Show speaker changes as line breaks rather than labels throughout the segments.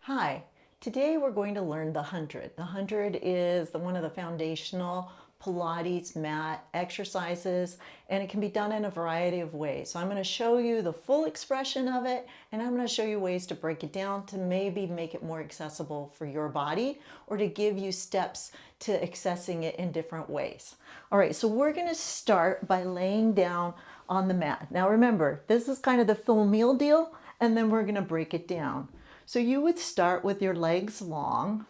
Hi, today we're going to learn the 100. The 100 is one of the foundational Pilates mat exercises, and it can be done in a variety of ways. So I'm going to show you the full expression of it, and I'm going to show you ways to break it down to maybe make it more accessible for your body or to give you steps to accessing it in different ways. All right, so we're going to start by laying down on the mat. Now remember, this is kind of the full meal deal, and then we're going to break it down. So you would start with your legs long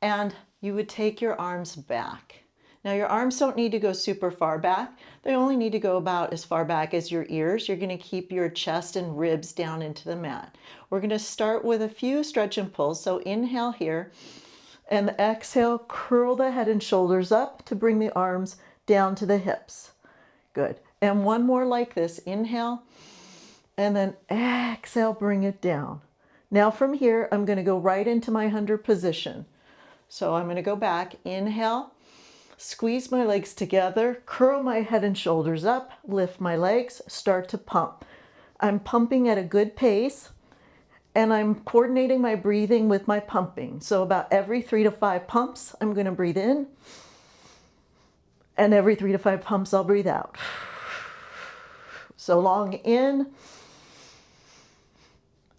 and you would take your arms back. Now your arms don't need to go super far back. They only need to go about as far back as your ears. You're going to keep your chest and ribs down into the mat. We're going to start with a few stretch and pulls. So inhale here and exhale, curl the head and shoulders up to bring the arms down to the hips. Good. And one more like this. Inhale and then exhale, bring it down. Now from here, I'm going to go right into my 100 position. So I'm going to go back, inhale, squeeze my legs together, curl my head and shoulders up, lift my legs, start to pump. I'm pumping at a good pace and I'm coordinating my breathing with my pumping. So about every 3 to 5 pumps, I'm going to breathe in, and every 3 to 5 pumps, I'll breathe out. So long in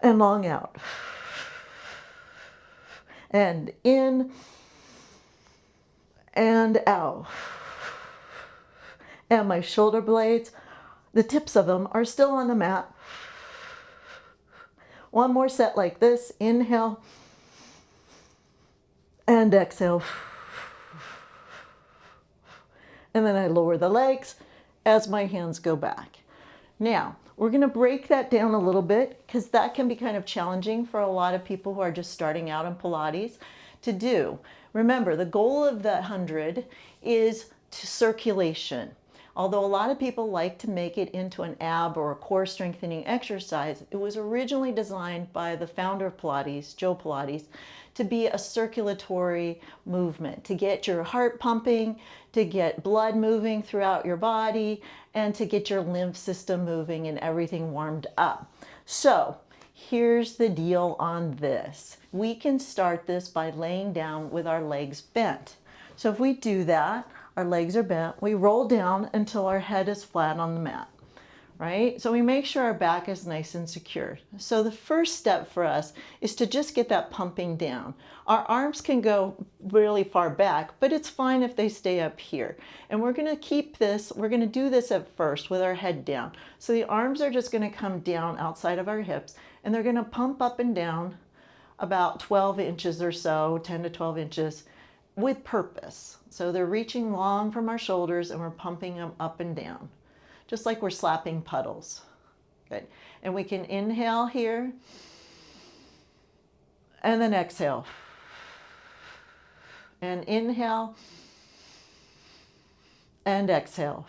and long out. And in and out. And my shoulder blades, the tips of them are still on the mat. One more set like this. Inhale and exhale. And then I lower the legs as my hands go back. Now, we're going to break that down a little bit because that can be kind of challenging for a lot of people who are just starting out in Pilates to do. Remember, the goal of the 100 is to circulation. Although a lot of people like to make it into an ab or a core strengthening exercise, it was originally designed by the founder of Pilates, Joe Pilates, to be a circulatory movement, to get your heart pumping, to get blood moving throughout your body, and to get your lymph system moving and everything warmed up. So here's the deal on this. We can start this by laying down with our legs bent. So if we do that, our legs are bent, we roll down until our head is flat on the mat, right? So we make sure our back is nice and secure. So the first step for us is to just get that pumping down. Our arms can go really far back, but it's fine if they stay up here. And we're gonna keep this, we're gonna do this at first with our head down. So the arms are just gonna come down outside of our hips and they're gonna pump up and down about 12 inches or so, 10 to 12 inches with purpose. So they're reaching long from our shoulders and we're pumping them up and down, just like we're slapping puddles. Good. And we can inhale here and then exhale. And inhale and exhale.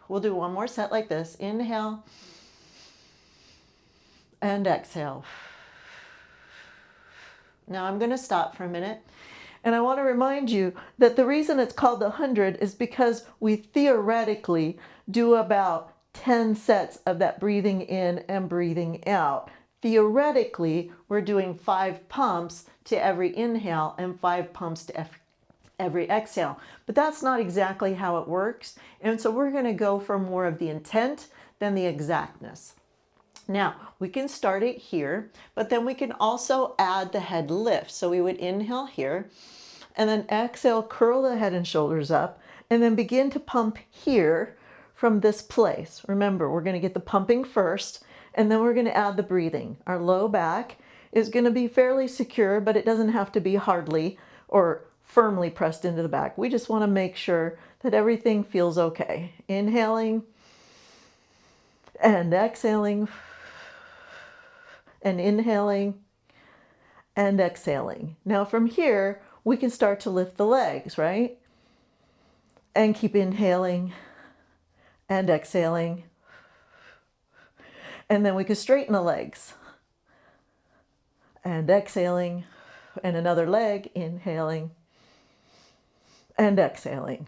We'll do one more set like this. Inhale and exhale. Now I'm going to stop for a minute. And I want to remind you that the reason it's called the 100 is because we theoretically do about 10 sets of that breathing in and breathing out. Theoretically, we're doing 5 pumps to every inhale and 5 pumps to every exhale. But that's not exactly how it works. And so we're going to go for more of the intent than the exactness. Now, we can start it here, but then we can also add the head lift. So we would inhale here, and then exhale, curl the head and shoulders up, and then begin to pump here from this place. Remember, we're going to get the pumping first, and then we're going to add the breathing. Our low back is going to be fairly secure, but it doesn't have to be hardly or firmly pressed into the back. We just want to make sure that everything feels okay. Inhaling and exhaling, and inhaling and exhaling. Now from here, we can start to lift the legs, right? And keep inhaling and exhaling. And then we can straighten the legs and exhaling, and another leg, inhaling and exhaling.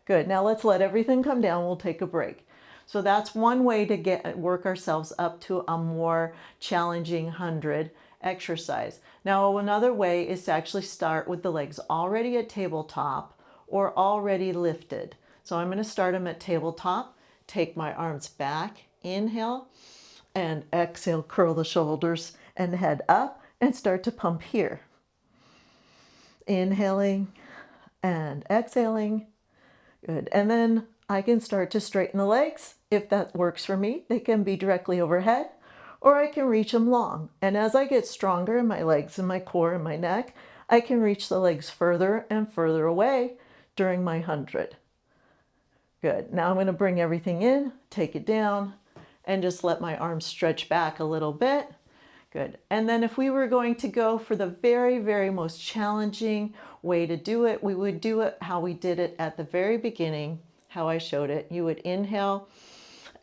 Good. Now let's let everything come down. We'll take a break. So that's one way to work ourselves up to a more challenging 100 exercise. Now, another way is to actually start with the legs already at tabletop or already lifted. So I'm going to start them at tabletop, take my arms back, inhale, and exhale, curl the shoulders and head up and start to pump here. Inhaling and exhaling. Good. And then I can start to straighten the legs. If that works for me, they can be directly overhead, or I can reach them long. And as I get stronger in my legs and my core and my neck, I can reach the legs further and further away during my 100. Good. Now I'm going to bring everything in, take it down, and just let my arms stretch back a little bit. Good. And then if we were going to go for the very, very most challenging way to do it, we would do it how we did it at the very beginning, how I showed it. You would inhale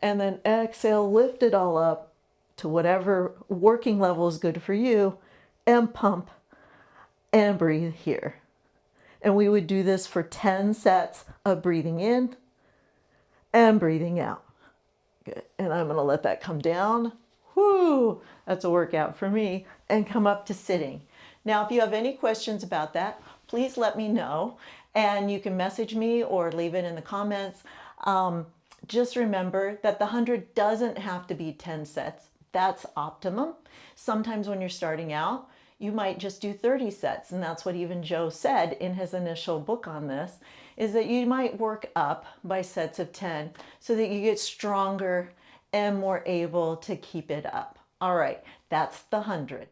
and then exhale, lift it all up to whatever working level is good for you, and pump and breathe here. And we would do this for 10 sets of breathing in and breathing out. Good. And I'm going to let that come down. Whoo, that's a workout for me. And come up to sitting. Now, if you have any questions about that, please let me know. And you can message me or leave it in the comments. Just remember that the 100 doesn't have to be 10 sets. That's optimum. Sometimes when you're starting out, you might just do 30 sets. And that's what even Joe said in his initial book on this, is that you might work up by sets of 10 so that you get stronger and more able to keep it up. All right, that's the 100.